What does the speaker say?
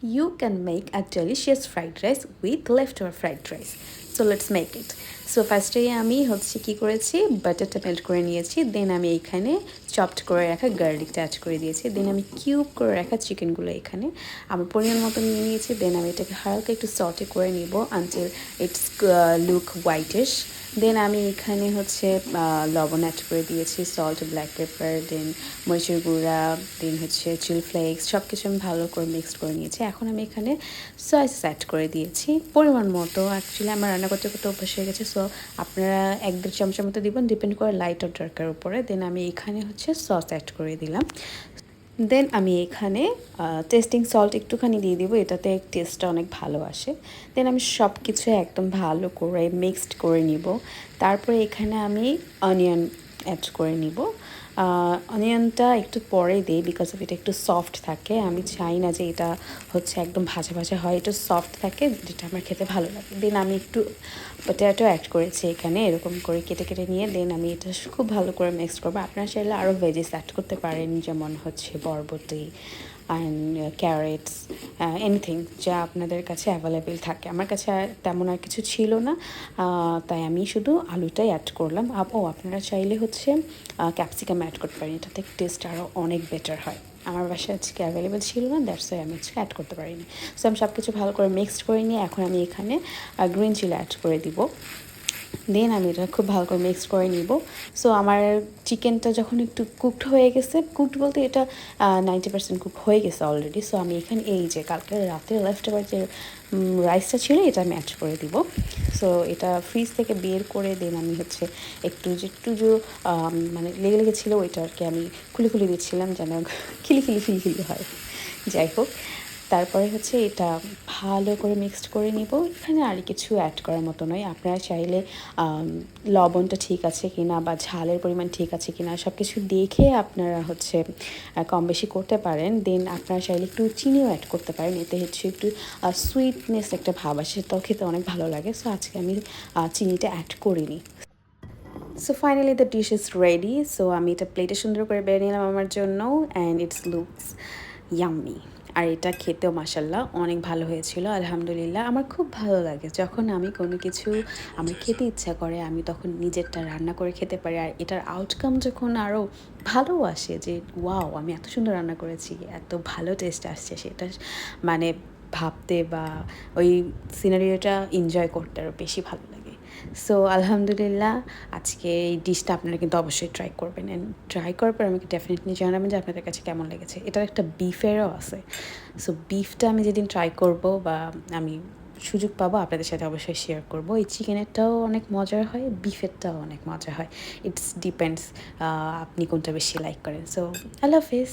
you can make a delicious fried rice with leftover fried rice. So let's make it. So ফার্স্টে আমি হচ্ছে কী করেছি, বাটারটা melt করে নিয়েছি, দেন আমি এখানে চপড করে রাখা গার্লিকটা অ্যাড করে দিয়েছি, দেন আমি কিউব করে রাখা চিকেনগুলো এখানে আমার পরিমাণ মতো নিয়ে নিয়েছি, দেন আমি এটাকে হালকা একটু সটে করে নিব আনটিল ইটস লুক হোয়াইটিশ। দেন আমি এখানে হচ্ছে লবণ অ্যাড করে দিয়েছি, সল্ট, ব্ল্যাক পেপার, দেন মরিচের গুঁড়া, দেন হচ্ছে চিলি ফ্লেক্স, সব কিছু আমি ভালো করে মিক্সড করে নিয়েছি। এখন আমি এখানে সয়া সস অ্যাড করে দিয়েছি পরিমাণ মতো। অ্যাকচুয়ালি আমার রান্না করতে করতে অভ্যাস হয়ে গেছে, সো আপনারা 1-2 চামচের মতো দিবেন, ডিপেন্ড করে লাইট আর ডার্কের উপরে। দেন আমি এখানে হচ্ছে সস অ্যাড করে দিলাম। দেন আমি এখানে টেস্টিং সল্ট একটুখানি দিয়ে দিব, এটাতে টেস্টটা অনেক ভালো আসে। দেন আমি সব কিছু একদম ভালো করে মিক্সড করে নিব। তারপরে এখানে আমি অনিয়ন অ্যাড করে নিব। অনিয়নটা একটু পরে দিই বিকজ অফ এটা একটু সফট থাকে, আমি চাই না যে এটা হচ্ছে একদম ভাজা ভাজা হয়, একটু সফট থাকে, যেটা আমার খেতে ভালো লাগে। দেন আমি একটু পটেটো অ্যাড করেছি এখানে, এরকম করে কেটে কেটে নিয়ে দেন আমি এটা খুব ভালো করে মিক্স করবো। আপনারা চাইলে আরও ভেজিস অ্যাড করতে পারেন, যেমন হচ্ছে বরবটি অ্যান্ড ক্যারেটস, এনিথিং যা আপনাদের কাছে অ্যাভেলেবেল থাকে। আমার কাছে তেমন আর কিছু ছিল না, তাই আমি শুধু আলুটাই অ্যাড করলাম। আপনারা চাইলে হচ্ছে ক্যাপসিকাম অ্যাড করতে পারেন, এটাতে টেস্ট আরও অনেক বেটার হয়। আমার বাসায় আজকে অ্যাভেলেবেল ছিল না, দ্যাটস ওয়াই আমি আজকে অ্যাড করতে পারিনি। সো আমি সব কিছু ভালো করে মিক্সড করে নিয়ে এখন আমি এখানে গ্রিন চিলি অ্যাড করে দিব। দেন আমি এটা খুব ভালো করে মিক্স করে নিব। সো আমার চিকেনটা যখন একটু কুকড হয়ে গেছে, কুকড বলতে এটা 90% কুক হয়ে গেছে অলরেডি। সো আমি এখানে এই যে কালকে রাতে লেফট ওভার যে রাইসটা ছিল এটা আমি অ্যাড করে দিব। সো এটা ফ্রিজ থেকে বের করে দেন আমি হচ্ছে একটু যে মানে লেগে লেগেছিলো ওইটাকে আমি খুলে খুলে দিচ্ছিলাম যেন খিলি হয়। যাই হোক, তারপরে হচ্ছে এটা ভালো করে মিক্সড করে নিব। এখানে আর কিছু অ্যাড করার মতো নয়। আপনারা চাইলে লবণটা ঠিক আছে কিনা বা ঝালের পরিমাণ ঠিক আছে কিনা সব কিছু দেখে আপনারা হচ্ছে কম বেশি করতে পারেন। দেন আপনারা চাইলে একটু চিনিও অ্যাড করতে পারেন, এতে হচ্ছে একটু সুইটনেস একটা ভাব আসে, সেটাও খেতে অনেক ভালো লাগে। সো আজকে আমি চিনিটা অ্যাড করিনি। So finally the dish is ready. So আমি এটা প্লেটে সুন্দর করে বেড়ে নিলাম আমার জন্য, অ্যান্ড ইটস লুকস ইয়াম্মি। আর এটা খেতেও মাশাল্লাহ অনেক ভালো হয়েছিল, আলহামদুলিল্লাহ। আমার খুব ভালো লাগে যখন আমি কোনো কিছু আমার খেতে ইচ্ছা করে, আমি তখন নিজেরটা রান্না করে খেতে পারি, আর এটার আউটকাম যখন আরও ভালো আসে যে ওয়াও আমি এত সুন্দর রান্না করেছি, এত ভালো টেস্ট আসছে, সেটা মানে ভাবতে বা ওই সিনারিওটা এনজয় করতে আরও বেশি ভালো লাগে। সো আলহামদুলিল্লাহ, আজকে এই ডিশটা আপনারা কিন্তু অবশ্যই ট্রাই করবেন, অ্যান্ড ট্রাই করার পর আমাকে ডেফিনেটলি জানাবেন যে আপনাদের কাছে কেমন লেগেছে। এটার একটা বিফেরও আছে। সো বিফটা আমি যেদিন ট্রাই করব বা আমি সুযোগ পাবো আপনাদের সাথে অবশ্যই শেয়ার করব। এই চিকেনেরটাও অনেক মজার হয়, বিফেরটাও অনেক মজা হয়। ইটস ডিপেন্ডস আপনি কোনটা বেশি লাইক করেন। সো আল্লাহ হাফিজ।